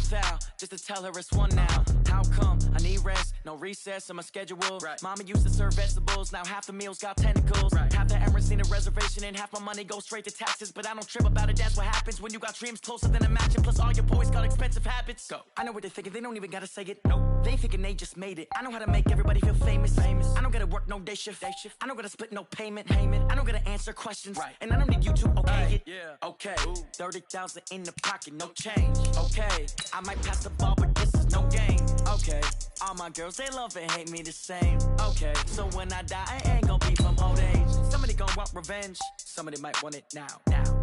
style, just to tell her it's one now. How come? I need rest, no recess in my schedule. Right. Mama used to serve vegetables, now half the meals got tentacles. Right. Half the Emirates need a reservation and half my money goes straight to taxes. But I don't trip about it, that's what happens when you got dreams closer than a match. And plus all your boys got expensive habits. Go. I know what they're thinking, they don't even gotta say it. Nope. They thinking they just made it. I know how to make everybody feel famous. I don't gotta work no day shift. I don't gotta split no payment. I don't gotta answer questions. Right. And I don't need you to okay it. Yeah. Okay. 30,000 in the pocket, no change. Okay. I might pass the ball, but this is no game. Okay. All my girls, they love and hate me the same. Okay. So when I die, I ain't gonna be from old age. Somebody gon' want revenge. Somebody might want it now.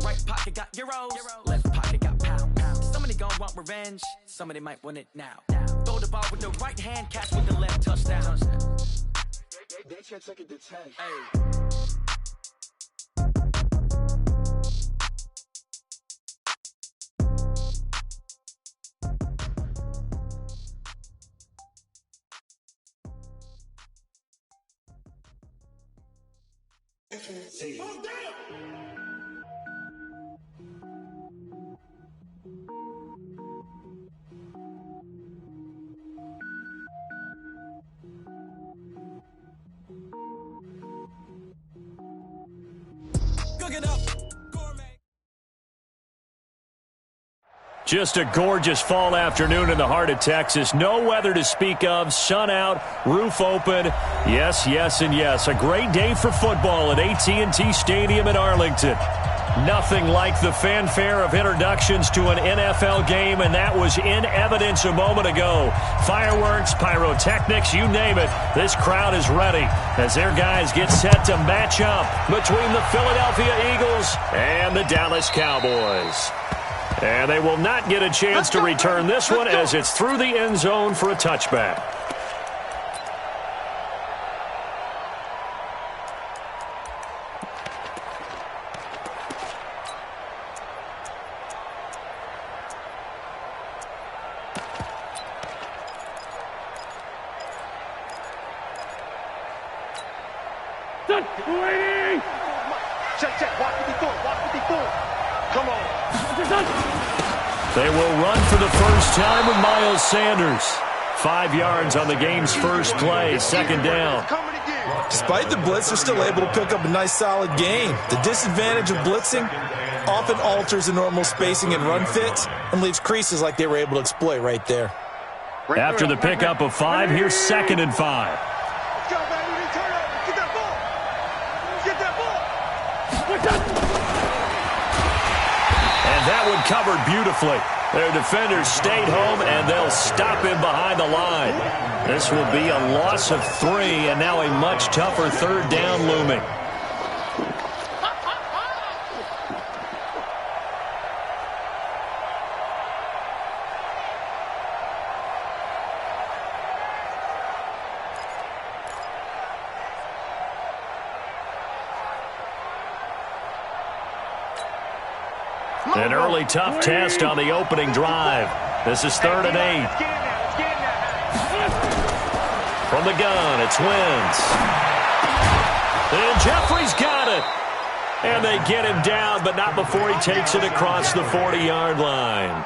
Right pocket got euros. Left pocket got pound. Somebody gon' want revenge. Somebody might want it now. Throw the ball with the right hand, catch with the left, touchdown. They can't take it to 10. Hey. Just a gorgeous fall afternoon in the heart of Texas. No weather to speak of. Sun out, roof open. Yes, yes, and yes. A great day for football at AT&T Stadium in Arlington. Nothing like the fanfare of introductions to an NFL game, and that was in evidence a moment ago. Fireworks, pyrotechnics, you name it. This crowd is ready as their guys get set to match up between the Philadelphia Eagles and the Dallas Cowboys. And they will not get a chance to return this one as it's through the end zone for a touchback. Come on. They will run for the first time with Miles Sanders. 5 yards on the game's first play, second down. Despite the blitz, they're still able to pick up a nice solid gain. The disadvantage of blitzing often alters the normal spacing and run fits and leaves creases like they were able to exploit right there. After the pickup of 5, here's 2nd and 5. And that one covered beautifully. Their defenders stayed home, and they'll stop him behind the line. This will be a loss of 3, and now a much tougher third down looming. An early tough test on the opening drive. This is 3rd and 8. From the gun, it's Wentz. And Jeffrey's got it. And they get him down, but not before he takes it across the 40-yard line.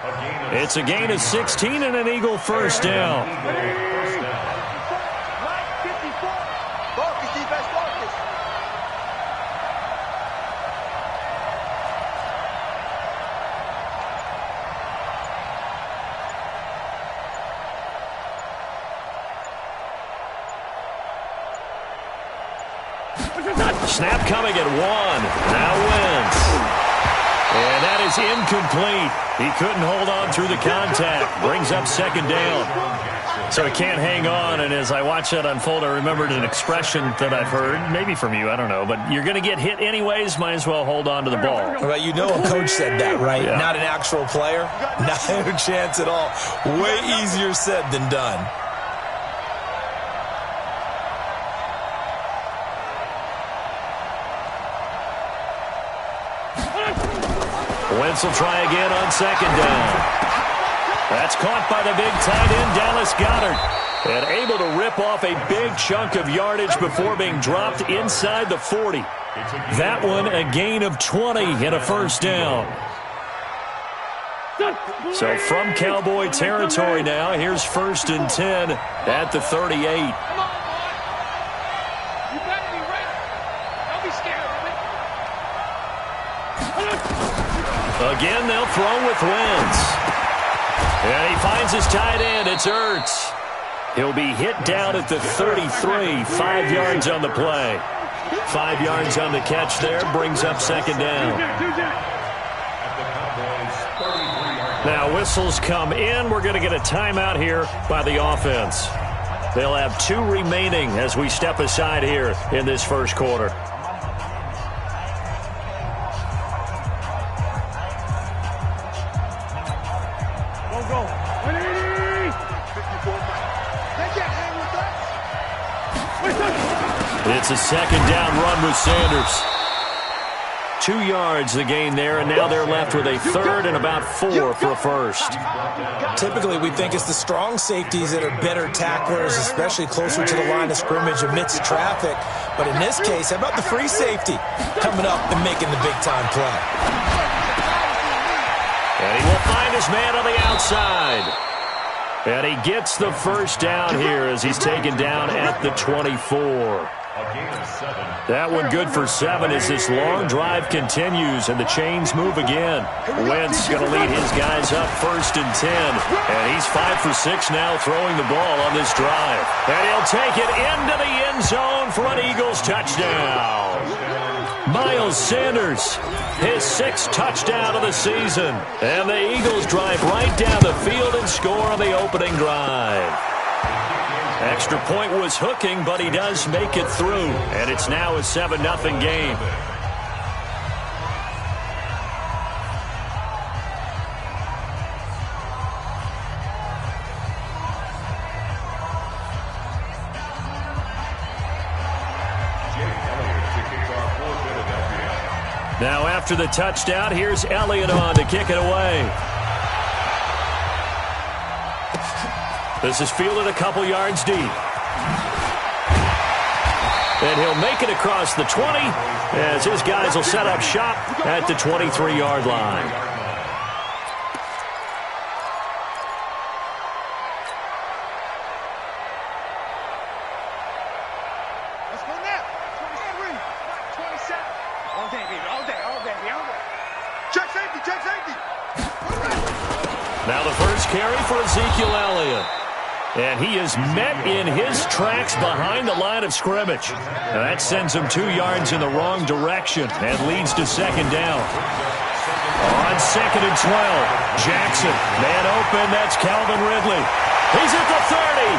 It's a gain of 16 and an Eagle first down. Snap coming at 1. Now Wentz. And that is incomplete. He couldn't hold on through the contact. Brings up 2nd down. So he can't hang on. And as I watch that unfold, I remembered an expression that I've heard, maybe from you, I don't know. But you're going to get hit anyways, might as well hold on to the ball. Well, you know a coach said that, right? Yeah. Not an actual player. Not a chance at all. Way easier said than done. Wentz will try again on 2nd down. That's caught by the big tight end, Dallas Goedert. And able to rip off a big chunk of yardage before being dropped inside the 40. That one a gain of 20 and a first down. So from Cowboy territory now, here's 1st and 10 at the 38. Come on, boy. You better be ready. Don't be scared of it. Again, they'll throw with Wentz. And he finds his tight end. It's Ertz. He'll be hit down at the 33. 5 yards on the play. 5 yards on the catch there. Brings up 2nd down. Now whistles come in. We're going to get a timeout here by the offense. They'll have 2 remaining as we step aside here in this first quarter. It's a 2nd down run with Sanders. 2 yards the gain there, and now they're left with a 3rd and about 4 for a first. Typically, we think it's the strong safeties that are better tacklers, especially closer to the line of scrimmage amidst traffic. But in this case, how about the free safety coming up and making the big-time play? And he will find his man on the outside. And he gets the first down here as he's taken down at the 24. That one good for 7 as this long drive continues and the chains move again. Wentz going to lead his guys up 1st and 10. And he's 5 for 6 now throwing the ball on this drive. And he'll take it into the end zone for an Eagles touchdown. Miles Sanders, his 6th touchdown of the season. And the Eagles drive right down the field and score on the opening drive. Extra point was hooking, but he does make it through. And it's now a 7-0 game. Now after the touchdown, here's Elliott on to kick it away. This is fielded a couple yards deep. And he'll make it across the 20 as his guys will set up shop at the 23-yard line. Let's go now. 23, 27. All day, baby. All day, all day, all day. Check safety, check safety. Now the first carry for Ezekiel Elliott. And he is met in his tracks behind the line of scrimmage. Now that sends him 2 yards in the wrong direction and leads to 2nd down. On 2nd and 12, Jackson, man open, that's Calvin Ridley. He's at the 30,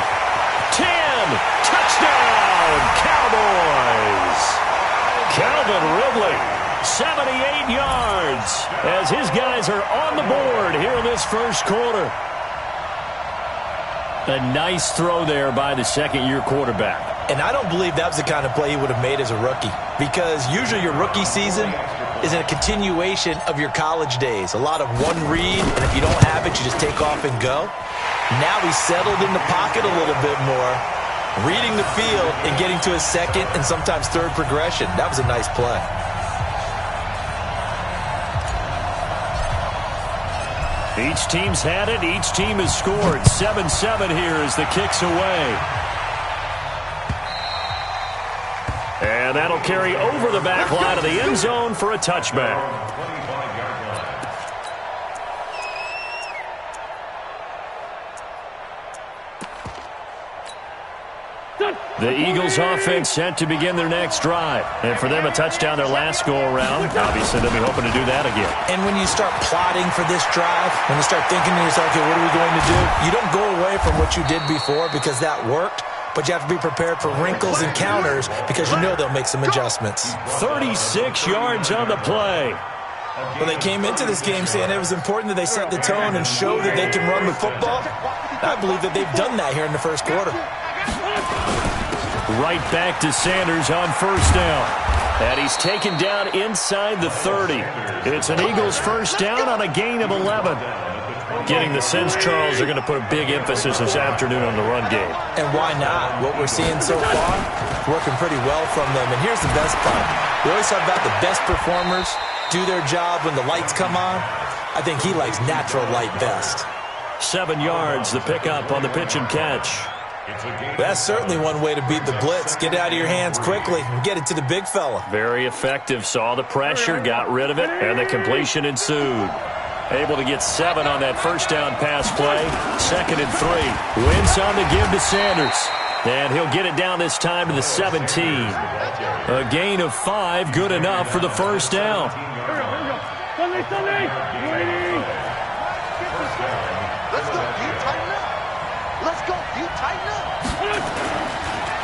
10, touchdown, Cowboys. Calvin Ridley, 78 yards, as his guys are on the board here in this first quarter. A nice throw there by the 2nd-year quarterback. And I don't believe that was the kind of play he would have made as a rookie, because usually your rookie season is a continuation of your college days. A lot of one read, and if you don't have it, you just take off and go. Now he's settled in the pocket a little bit more, reading the field and getting to his 2nd and sometimes 3rd progression. That was a nice play. Each team's had it. Each team has scored. 7-7 here as the kick's away. And that'll carry over the back line of the end zone for a touchback. The Eagles offense set to begin their next drive. And for them, a touchdown their last go-around. Obviously, they'll be hoping to do that again. And when you start plotting for this drive, when you start thinking to yourself, okay, what are we going to do? You don't go away from what you did before because that worked. But you have to be prepared for wrinkles and counters because you know they'll make some adjustments. 36 yards on the play. Well, they came into this game saying it was important that they set the tone and show that they can run the football. I believe that they've done that here in the first quarter. Right back to Sanders on 1st down. And he's taken down inside the 30. It's an Eagles first down on a gain of 11. Getting the sense, Charles, they're going to put a big emphasis this afternoon on the run game. And why not? What we're seeing so far, working pretty well from them. And here's the best part. We always talk about the best performers do their job when the lights come on. I think he likes natural light best. 7 yards, the pickup on the pitch and catch. That's certainly one way to beat the blitz. Get it out of your hands quickly and get it to the big fella. Very effective. Saw the pressure, got rid of it, and the completion ensued. Able to get 7 on that first down pass play. 2nd and 3. Wentz on the give to Sanders. And he'll get it down this time to the 17. A gain of 5, good enough for the first down. Let's go, you tighten up. Let's go, you tighten up.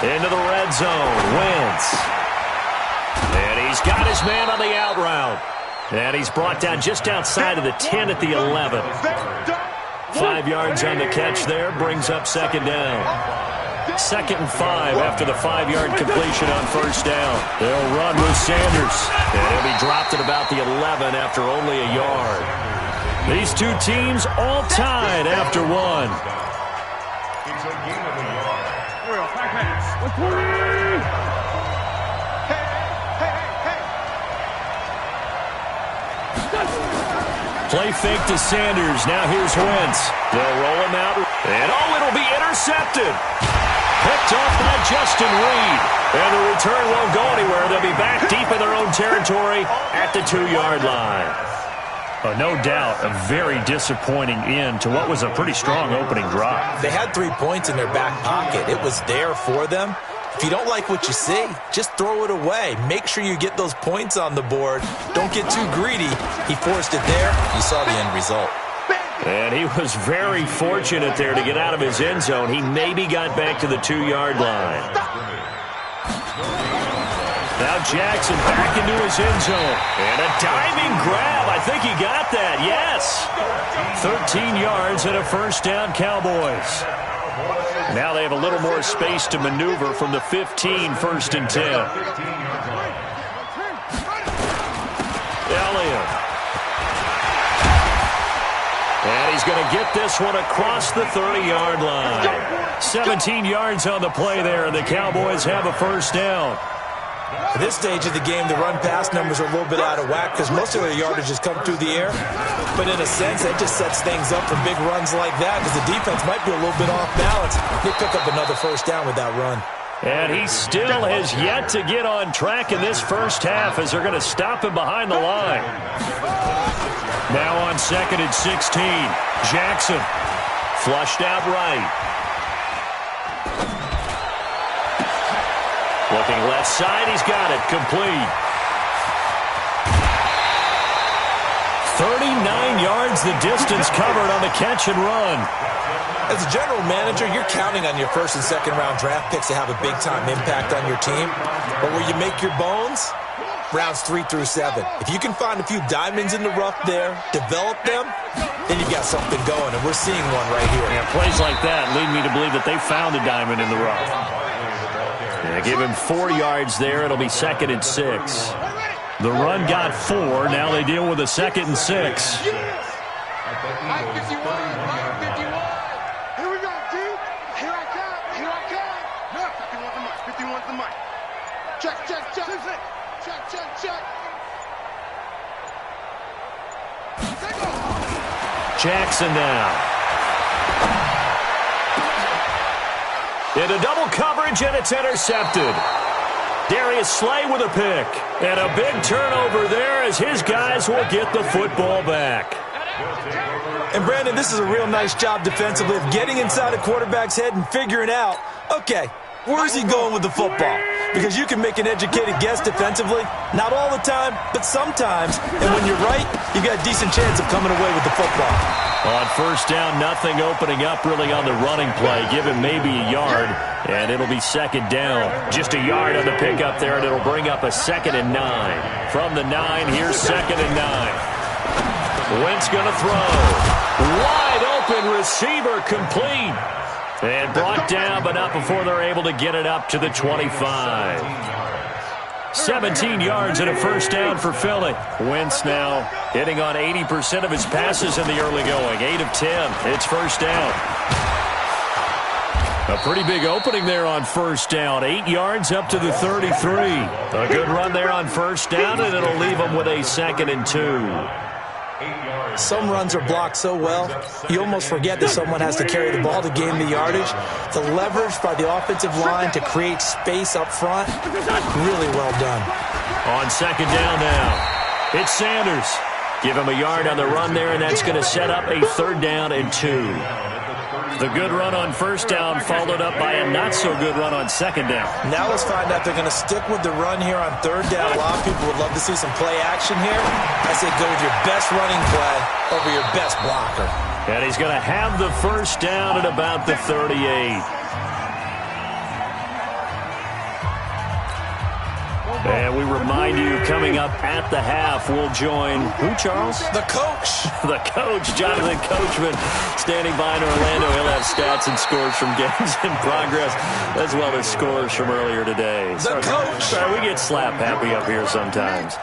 Into the red zone, Wentz. And he's got his man on the out route. And he's brought down just outside of the 10 at the 11. 5 yards on the catch there, brings up 2nd down. 2nd and 5 after the 5-yard completion on first down. They'll run with Sanders. And he'll be dropped at about the 11 after only a yard. These two teams all tied after 1. Play fake to Sanders. Now here's Wentz. They'll roll him out. And it'll be intercepted. Picked off by Justin Reed. And the return won't go anywhere. They'll be back deep in their own territory at the 2-yard line. No doubt, a very disappointing end to what was a pretty strong opening drive. They had 3 points in their back pocket. It was there for them. If you don't like what you see, just throw it away. Make sure you get those points on the board. Don't get too greedy. He forced it there. You saw the end result. And he was very fortunate there to get out of his end zone. He maybe got back to the 2-yard line. Now Jackson back into his end zone. And a diving grab. I think he got that. Yes. 13 yards and a first down, Cowboys. Now they have a little more space to maneuver from the 15, 1st and 10. Elliott. And he's going to get this one across the 30-yard line. 17 yards on the play there, and the Cowboys have a first down. At this stage of the game, the run-pass numbers are a little bit out of whack because most of their yardage has come through the air. But in a sense, that just sets things up for big runs like that because the defense might be a little bit off balance. They pick up another first down with that run. And he still has yet to get on track in this first half as they're going to stop him behind the line. Now on 2nd and 16, Jackson flushed out right. Looking left side, he's got it, complete. 39 yards the distance covered on the catch and run. As a general manager, you're counting on your 1st and 2nd round draft picks to have a big-time impact on your team. But where you make your bones, rounds 3 through 7. If you can find a few diamonds in the rough there, develop them, then you've got something going, and we're seeing one right here. Yeah, plays like that lead me to believe that they found a diamond in the rough. They give him 4 yards there. It'll be 2nd and 6. The run got 4. Now they deal with a 2nd and 6. Here we go, dude. Here I come. Here I come. No, 51's the mic. 51's the mic. Check. Check. Jackson now. Into double coverage, and it's intercepted. Darius Slay with a pick. And a big turnover there as his guys will get the football back. And, Brandon, this is a real nice job defensively of getting inside a quarterback's head and figuring out, okay, where's he going with the football? Because you can make an educated guess defensively. Not all the time, but sometimes. And when you're right, you've got a decent chance of coming away with the football. On first down, nothing opening up really on the running play. Give him maybe a yard, and it'll be 2nd down. Just a yard on the pickup there, and it'll bring up a 2nd and 9. From the 9, here's 2nd and 9. Wentz going to throw. Wide open receiver, complete. And brought down, but not before they're able to get it up to the 25. 17 yards and a first down for Philly. Wentz now hitting on 80% of his passes in the early going. 8 of 10. It's first down. A pretty big opening there on first down. 8 yards up to the 33. A good run there on first down, and it'll leave them with a 2nd and 2. Some runs are blocked so well, you almost forget that someone has to carry the ball to gain the yardage. The leverage by the offensive line to create space up front, really well done. On second down now, it's Sanders. Give him a yard on the run there, and that's going to set up a 3rd down and 2. The good run on first down followed up by a not-so-good run on second down. Now let's find out they're going to stick with the run here on 3rd down. A lot of people would love to see some play action here. I say go with your best running play over your best blocker. And he's going to have the first down at about the 38. And we remind you, coming up at the half, we'll join who, Charles? The coach. The coach, Jonathan Coachman, standing by in Orlando. He'll have stats and scores from games in progress, as well as scores from earlier today. The coach. Sorry, we get slap happy up here sometimes.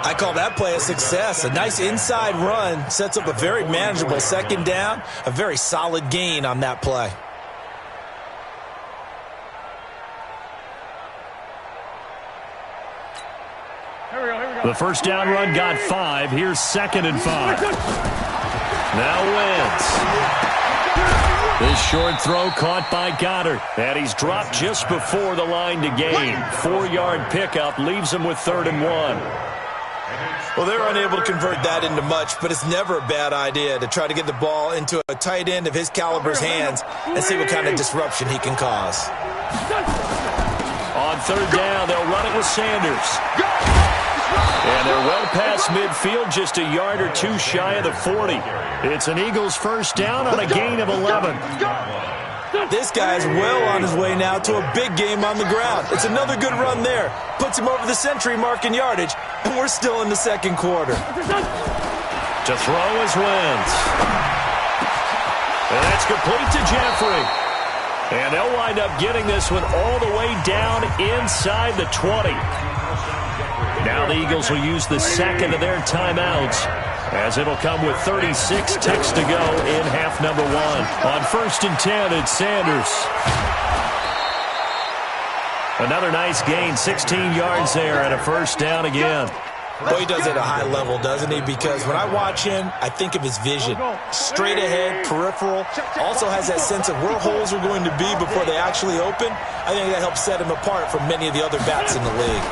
I call that play a success. A nice inside run sets up a very manageable 2nd down. A very solid gain on that play. The first down run got 5. Here's 2nd and 5. Now Wentz. This short throw caught by Goddard. And he's dropped just before the line to gain. 4-yard pickup leaves him with 3rd and 1. Well, they're unable to convert that into much, but it's never a bad idea to try to get the ball into a tight end of his caliber's hands and see what kind of disruption he can cause. On 3rd down, they'll run it with Sanders. And they're well past midfield, just a yard or 2 shy of the 40. It's an Eagles first down on a gain of 11. This guy's well on his way now to a big game on the ground. It's another good run there. Puts him over the century mark in yardage, and we're still in the 2nd quarter. To throw is Wentz. And that's complete to Jeffrey. And they'll wind up getting this one all the way down inside the 20. Now the Eagles will use the 2nd of their timeouts, as it'll come with 36 ticks to go in half number 1. On 1st and 10, it's Sanders. Another nice gain, 16 yards there, and a first down again. Boy, he does it at a high level, doesn't he? Because when I watch him, I think of his vision. Straight ahead, peripheral. Also has that sense of where holes are going to be before they actually open. I think that helps set him apart from many of the other backs in the league.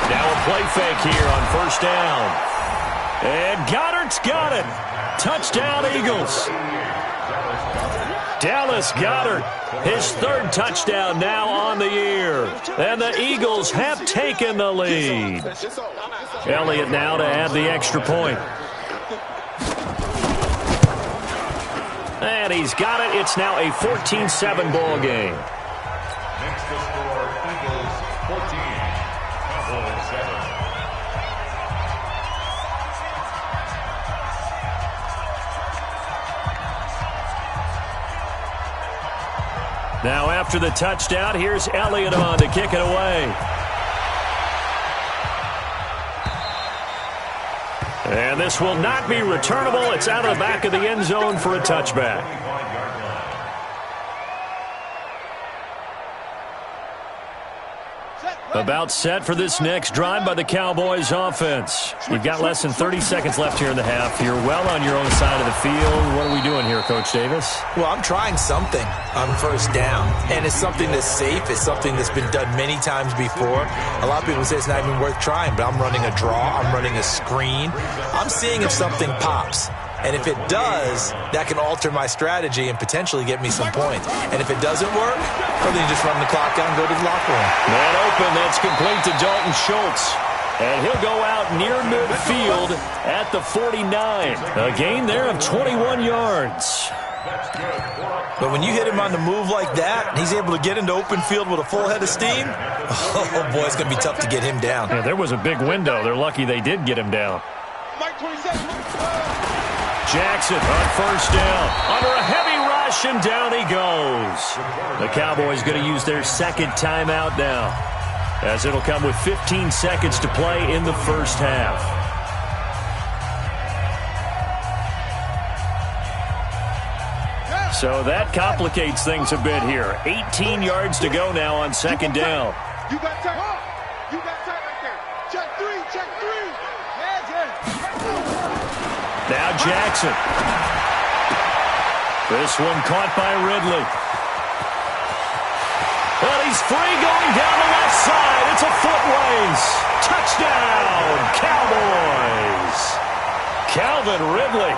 Now a play fake here on first down. And Goddard's got it. Touchdown, Eagles. Dallas Goedert, his 3rd touchdown now on the year. And the Eagles have taken the lead. Elliott now to add the extra point. And he's got it. It's now a 14-7 ball game. Next to score, Eagles 14, Cowboys 7. Now after the touchdown, here's Elliott on to kick it away. And this will not be returnable. It's out of the back of the end zone for a touchback. About set for this next drive by the Cowboys offense. You've got less than 30 seconds left here in the half. You're well on your own side of the field. What are we doing here, Coach Davis? Well, I'm trying something on first down, and it's something that's safe. It's something that's been done many times before. A lot of people say it's not even worth trying, but I'm running a draw. I'm running a screen. I'm seeing if something pops. And if it does, that can alter my strategy and potentially get me some points. And if it doesn't work, well, then you just run the clock down and go to the locker room. Man open, that's complete to Dalton Schultz. And he'll go out near midfield at the 49. A gain there of 21 yards. But when you hit him on the move like that, and he's able to get into open field with a full head of steam, oh, boy, it's going to be tough to get him down. Yeah, there was a big window. They're lucky they did get him down. Jackson on first down. Under a heavy rush, and down he goes. The Cowboys going to use their 2nd timeout now, as it'll come with 15 seconds to play in the first half. So that complicates things a bit here. 18 yards to go now on 2nd down. You got time. You got time right there. Check 3. Check 3. Yeah. Jackson. This one caught by Ridley. And he's free going down the left side. It's a foot race. Touchdown, Cowboys. Calvin Ridley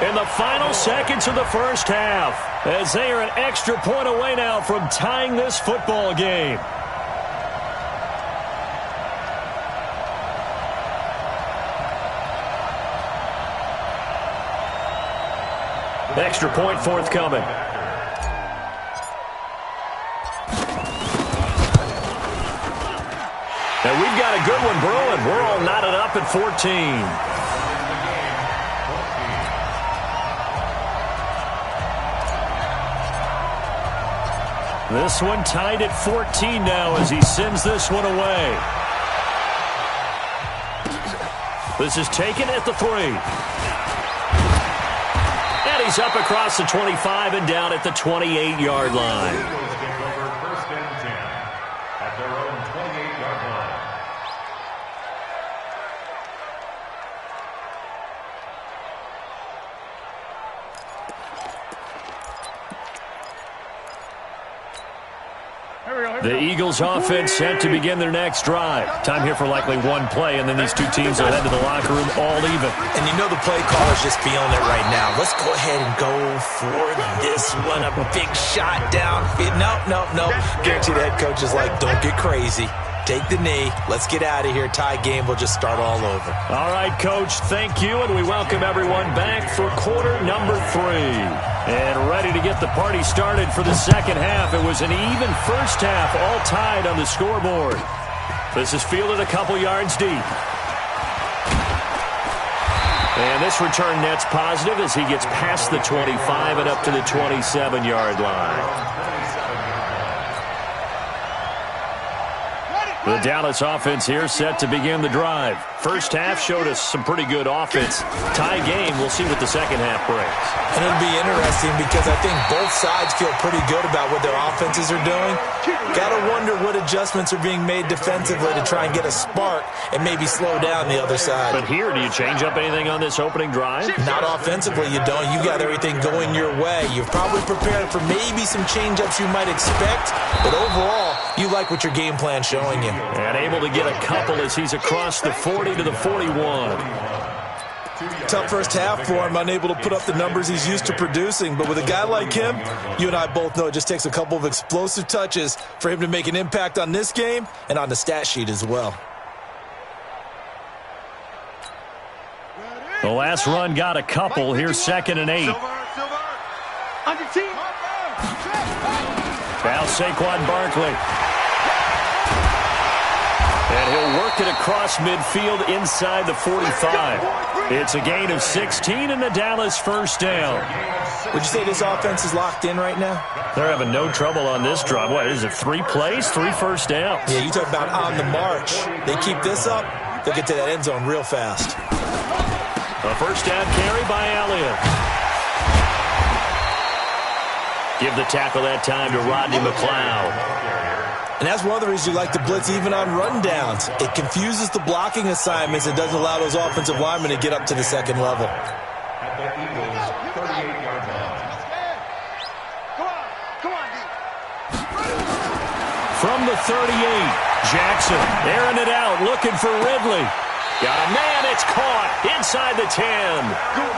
in the final seconds of the first half, as they are an extra point away now from tying this football game. Extra point forthcoming. And we've got a good one brewing. We're all knotted up at 14. This one tied at 14 now as he sends this one away. This is taken at the 3. And he's up across the 25 and down at the 28-yard line. First and 10 at their own 28-yard line. The Eagles offense set to begin their next drive. Time here for likely one play, and then these two teams will head to the locker room all even. And you know the play caller's just feeling it right now. Let's go ahead and go for this one. A big shot downfield. No. Guarantee the head coach is like, don't get crazy. Take the knee. Let's get out of here. Tie game will just start all over. All right, Coach, thank you, and we welcome everyone back for quarter number 3. And ready to get the party started for the second half. It was an even first half, all tied on the scoreboard. This is fielded a couple yards deep. And this return net's positive as he gets past the 25 and up to the 27-yard line. The Dallas offense here set to begin the drive. First half showed us some pretty good offense. Tie game, we'll see what the second half brings. And it'll be interesting because I think both sides feel pretty good about what their offenses are doing. Got to wonder what adjustments are being made defensively to try and get a spark and maybe slow down the other side. But here, do you change up anything on this opening drive? Not offensively, you don't. You got everything going your way. You've probably prepared for maybe some change-ups you might expect, but overall, you like what your game plan's showing you. And able to get a couple as he's across the 40 to the 41. Tough first half for him, unable to put up the numbers he's used to producing. But with a guy like him, you and I both know it just takes a couple of explosive touches for him to make an impact on this game and on the stat sheet as well. The last run got a couple. Here's 2nd and 8. Under team. Now Saquon Barkley. And he'll work it across midfield inside the 45. It's a gain of 16 and the Dallas first down. Would you say this offense is locked in right now? They're having no trouble on this drive. What is it, 3 plays, 3 first downs? Yeah, you talk about on the march. They keep this up, they'll get to that end zone real fast. A first down carry by Elliott. Give the tackle that time to Rodney McLeod. And that's one of the reasons you like to blitz even on rundowns. It confuses the blocking assignments. It doesn't allow those offensive linemen to get up to the second level. At the Eagles' 38-yard line. Come on, From the 38, Jackson airing it out, looking for Ridley. Got a man, it's caught inside the 10.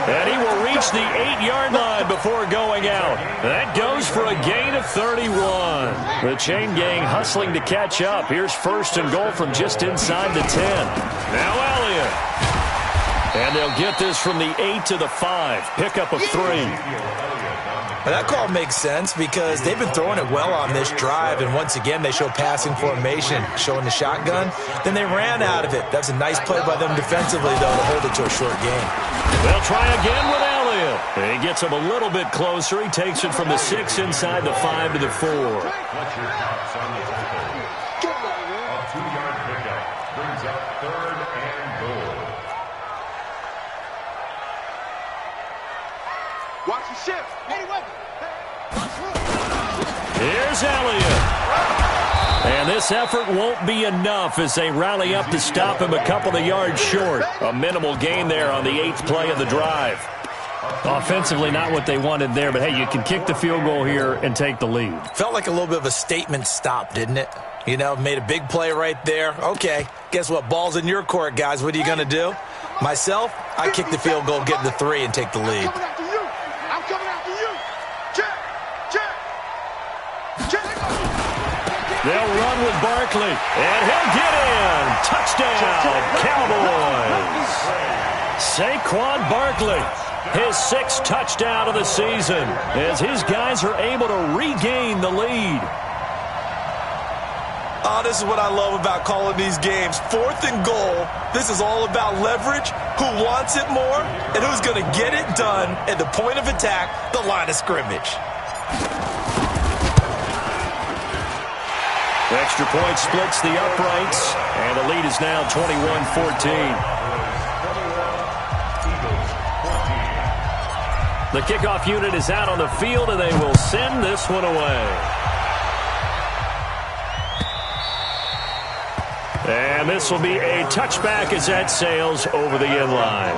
And he will reach the 8-yard line before going out. That goes for a gain of 31. The chain gang hustling to catch up. Here's 1st and goal from just inside the 10. Now Elliott. And they'll get this from the 8 to the 5. Pickup of 3. Well, that call makes sense because they've been throwing it well on this drive, and once again they show passing formation, showing the shotgun. Then they ran out of it. That's a nice play by them defensively, though, to hold it to a short game. They'll try again with Elliott. And he gets him a little bit closer. He takes it from the 6 inside the 5 to the 4. What's your thoughts on the tackle? A 2-yard pickup brings up 3rd and goal. Watch the shift. Here's Elliott. And this effort won't be enough as they rally up to stop him a couple of yards short. A minimal gain there on the 8th play of the drive. Offensively, not what they wanted there, but hey, you can kick the field goal here and take the lead. Felt like a little bit of a statement stop, didn't it? You know, made a big play right there. Okay, guess what? Ball's in your court, guys. What are you going to do? Myself, I kick the field goal, get the 3, and take the lead. I'm coming after you. Check. They'll run with Barkley, and he'll get in. Touchdown, Cowboys. Saquon Barkley, his 6th touchdown of the season, as his guys are able to regain the lead. Oh, this is what I love about calling these games. 4th and goal. This is all about leverage, who wants it more, and who's going to get it done at the point of attack, the line of scrimmage. The extra point splits the uprights, and the lead is now 21-14. The kickoff unit is out on the field, and they will send this one away. And this will be a touchback as that sails over the end line.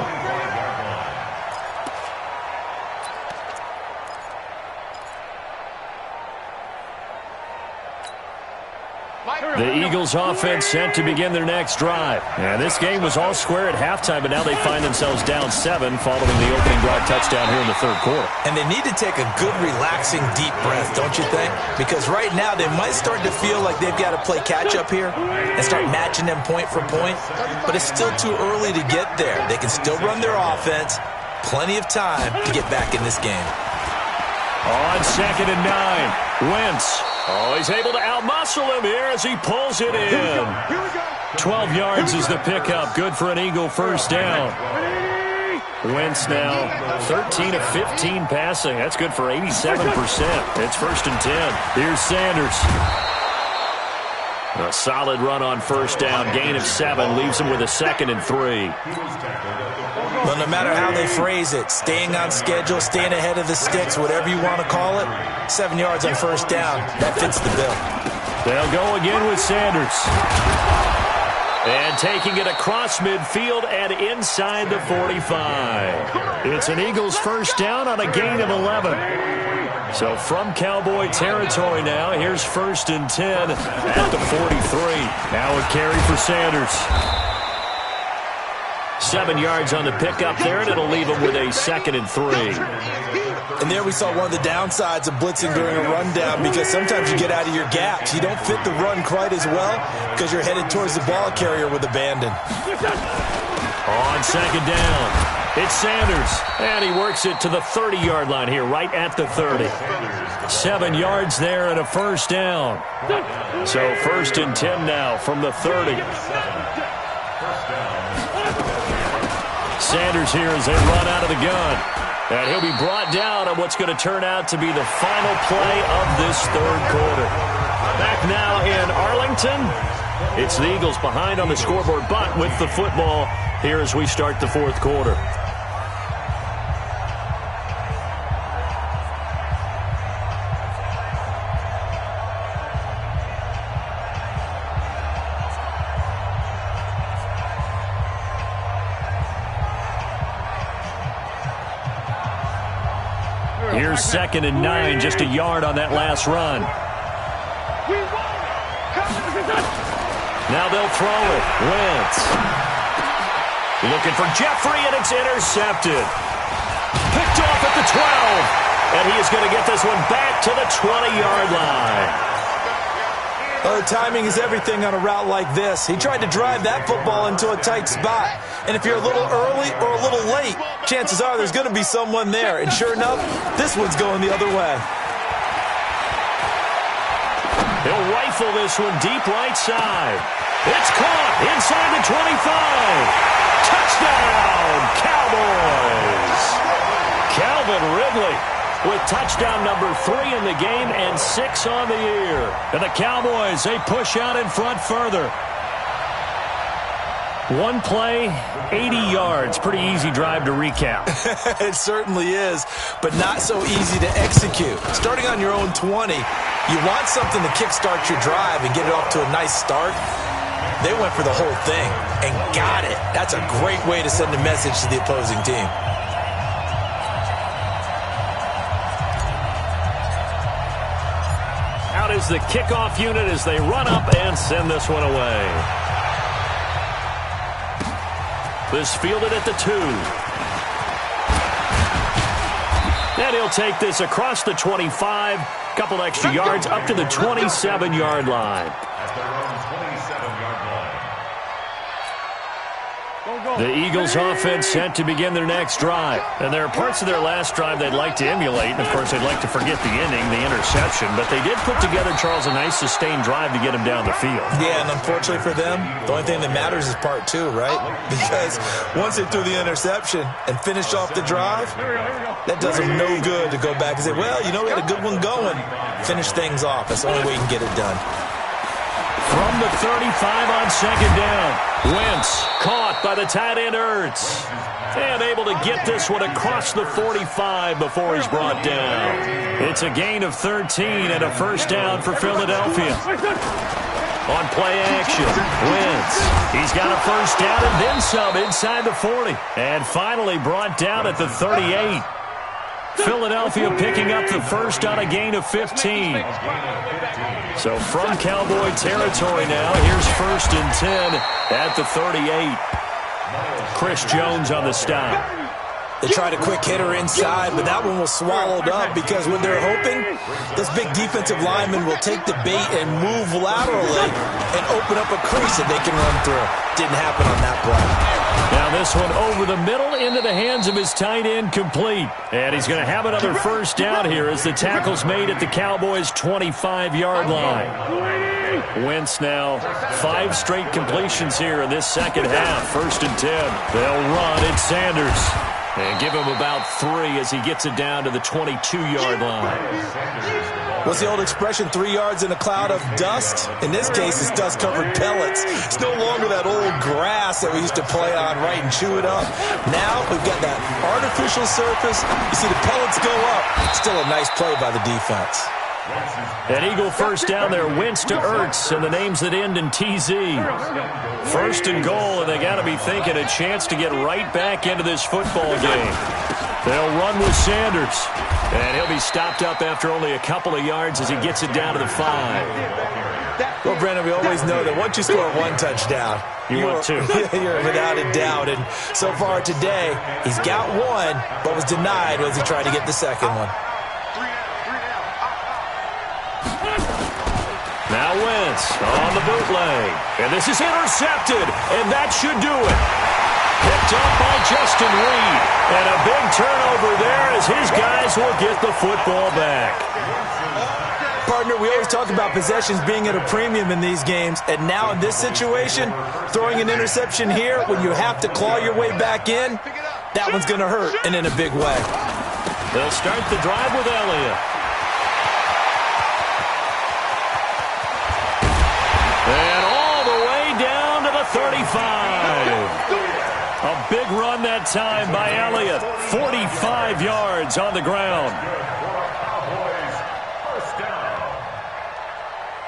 The Eagles offense set to begin their next drive. And this game was all square at halftime, but now they find themselves down 7 following the opening drive touchdown here in the 3rd quarter. And they need to take a good, relaxing, deep breath, don't you think? Because right now they might start to feel like they've got to play catch-up here and start matching them point for point. But it's still too early to get there. They can still run their offense. Plenty of time to get back in this game. On 2nd and 9, Wentz. Oh, he's able to outmuscle him here as he pulls it in. 12 yards is the pickup. Good for an Eagle first down. Wentz now 13 of 15 passing. That's good for 87%. It's 1st and 10. Here's Sanders. A solid run on first down. Gain of 7 leaves him with a 2nd and 3. Well, no matter how they phrase it, staying on schedule, staying ahead of the sticks, whatever you want to call it, 7 yards on first down, that fits the bill. They'll go again with Sanders. And taking it across midfield and inside the 45. It's an Eagles first down on a gain of 11. So from Cowboy territory now, here's 1st and 10 at the 43. Now a carry for Sanders. 7 yards on the pickup there, and it'll leave him with a 2nd and 3. And there we saw one of the downsides of blitzing during a rundown, because sometimes you get out of your gaps. You don't fit the run quite as well because you're headed towards the ball carrier with abandon. On 2nd down, it's Sanders, and he works it to the 30-yard line here, right at the 30. 7 yards there and a first down. So 1st and 10 now from the 30. Sanders here as they run out of the gun. And he'll be brought down on what's going to turn out to be the final play of this 3rd quarter. Back now in Arlington. It's the Eagles behind on the scoreboard, but with the football here as we start the 4th quarter. Here's 2nd and 9, just a yard on that last run. Now they'll throw it. Wentz. Looking for Jeffrey, and it's intercepted. Picked off at the 12. And he is going to get this one back to the 20-yard line. Oh, timing is everything on a route like this. He tried to drive that football into a tight spot. And if you're a little early or a little late, chances are there's going to be someone there. And sure enough, this one's going the other way. He'll rifle this one deep right side. It's caught inside the 25. Touchdown, Cowboys. Calvin Ridley with touchdown number 3 in the game and 6 on the year. And the Cowboys, they push out in front further. One play, 80 yards. Pretty easy drive to recap. It certainly is, but not so easy to execute. Starting on your own 20, you want something to kickstart your drive and get it off to a nice start. They went for the whole thing and got it. That's a great way to send a message to the opposing team. is the kickoff unit as they run up and send this one away. This fielded at the 2. And he'll take this across the 25. Couple extra yards up to the 27-yard line. At their own 27-yard line. The Eagles offense set to begin their next drive. And there are parts of their last drive they'd like to emulate. And, of course, they'd like to forget the ending, the interception. But they did put together, Charles, a nice sustained drive to get him down the field. Yeah, and unfortunately for them, the only thing that matters is part 2, right? Because once they threw the interception and finished off the drive, that does them no good to go back and say, well, you know, we had a good one going. Finish things off. That's the only way you can get it done. From the 35 on second down. Wentz caught by the tight end Ertz. And able to get this one across the 45 before he's brought down. It's a gain of 13 and a first down for Philadelphia. On play action, Wentz. He's got a first down and then some inside the 40. And finally brought down at the 38. Philadelphia picking up the first on a gain of 15. So from Cowboy territory now, here's 1st and 10 at the 38. Chris Jones on the stop. They tried a quick hitter inside, but that one was swallowed up because what they're hoping, this big defensive lineman will take the bait and move laterally and open up a crease that they can run through. Didn't happen on that play. Now this one over the middle into the hands of his tight end, complete. And he's going to have another first down here as the tackle's made at the Cowboys' 25-yard line. Wentz now 5 straight completions here in this second half. 1st and 10. They'll run. It's Sanders. And give him about 3 as he gets it down to the 22-yard line. What's the old expression, 3 yards in a cloud of dust? In this case, it's dust-covered pellets. It's no longer that old grass that we used to play on, right, and chew it up. Now we've got that artificial surface. You see the pellets go up. Still a nice play by the defense. An Eagle first down there, Wentz to Ertz, and the names that end in TZ. 1st and goal, and they got to be thinking a chance to get right back into this football game. They'll run with Sanders, and he'll be stopped up after only a couple of yards as he gets it down to the 5. Well, Brandon, we always know that once you score 1 touchdown, you want 2. You're without a doubt. And so far today, he's got 1, but was denied as he tried to get the second one. Now Wentz on the bootleg. And this is intercepted, and that should do it. Picked up by Justin Reed. And a big turnover there as his guys will get the football back. Partner, we always talk about possessions being at a premium in these games. And now in this situation, throwing an interception here when you have to claw your way back in, that one's going to hurt, and in a big way. They'll start the drive with Elliott. And all the way down to the 35. A big run that time by Elliott. 45 yards on the ground.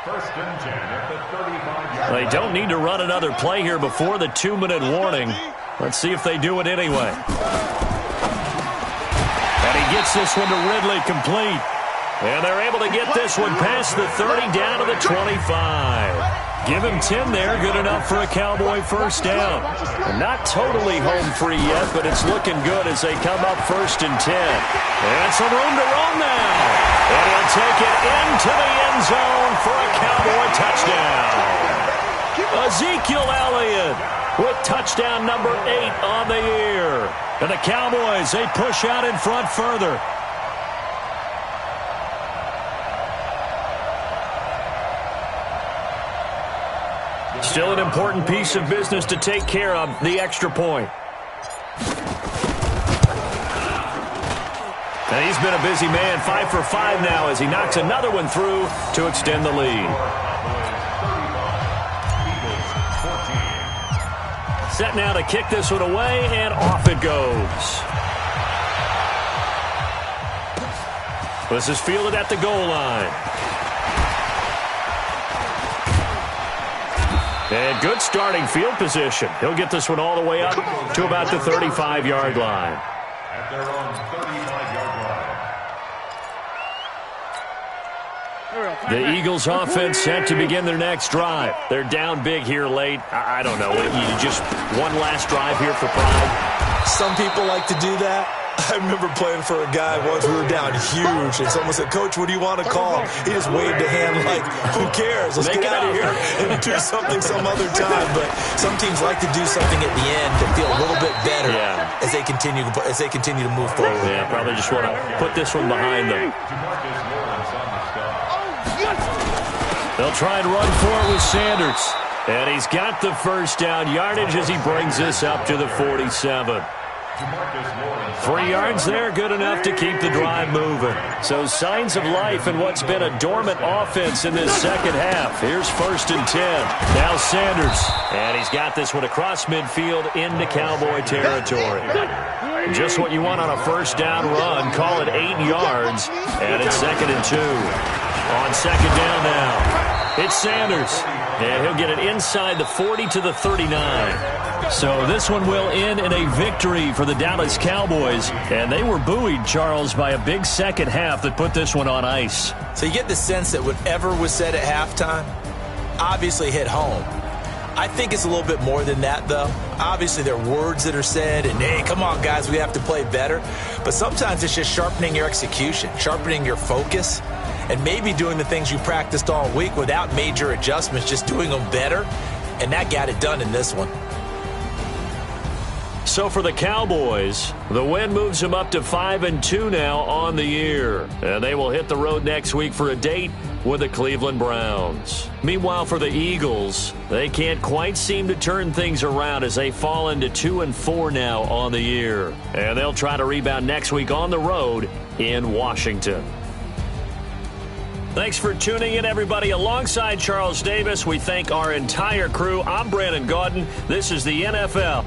First and 10 at the 35-yard line. They don't need to run another play here before the 2-minute warning. Let's see if they do it anyway. And he gets this one to Ridley, complete. And they're able to get this one past the 30 down to the 25. Give him 10 there, good enough for a Cowboy first down. Not totally home free yet, but it's looking good as they come up 1st and 10. And some room to run now. And he'll take it into the end zone for a Cowboy touchdown. Ezekiel Elliott with touchdown number 8 on the year. And the Cowboys, they push out in front further. Still an important piece of business to take care of, the extra point. And he's been a busy man, 5 for 5 now as he knocks another one through to extend the lead. Set now to kick this one away, and off it goes. This is fielded at the goal line. And good starting field position. He'll get this one all the way up to about the 35-yard line. At their own 35-yard The Eagles offense set to begin their next drive. They're down big here late. I don't know. You just one last drive here for pride. Some people like to do that. I remember playing for a guy once. We were down huge, and someone said, "Coach, what do you want to call?" He just waved a hand like, "Who cares? Let's get out of here and do something some other time." But some teams like to do something at the end to feel a little bit better as they continue to move forward. Yeah, probably just want to put this one behind them. They'll try and run for it with Sanders. And he's got the first down yardage as he brings this up to the 47. 3 yards there, good enough to keep the drive moving. So signs of life in what's been a dormant offense in this second half. Here's 1st and 10. Now Sanders. And he's got this one across midfield into Cowboy territory. Just what you want on a first down run. Call it 8 yards. And it's 2nd and 2. On 2nd down now, it's Sanders. And he'll get it inside the 40 to the 39. So this one will end in a victory for the Dallas Cowboys. And they were buoyed, Charles, by a big second half that put this one on ice. So you get the sense that whatever was said at halftime obviously hit home. I think it's a little bit more than that, though. Obviously, there are words that are said, and, hey, come on, guys, we have to play better. But sometimes it's just sharpening your execution, sharpening your focus, and maybe doing the things you practiced all week without major adjustments, just doing them better. And that got it done in this one. So for the Cowboys, the win moves them up to 5-2 now on the year. And they will hit the road next week for a date with the Cleveland Browns. Meanwhile, for the Eagles, they can't quite seem to turn things around as they fall into 2-4 now on the year. And they'll try to rebound next week on the road in Washington. Thanks for tuning in, everybody. Alongside Charles Davis, we thank our entire crew. I'm Brandon Gaudin. This is the NFL.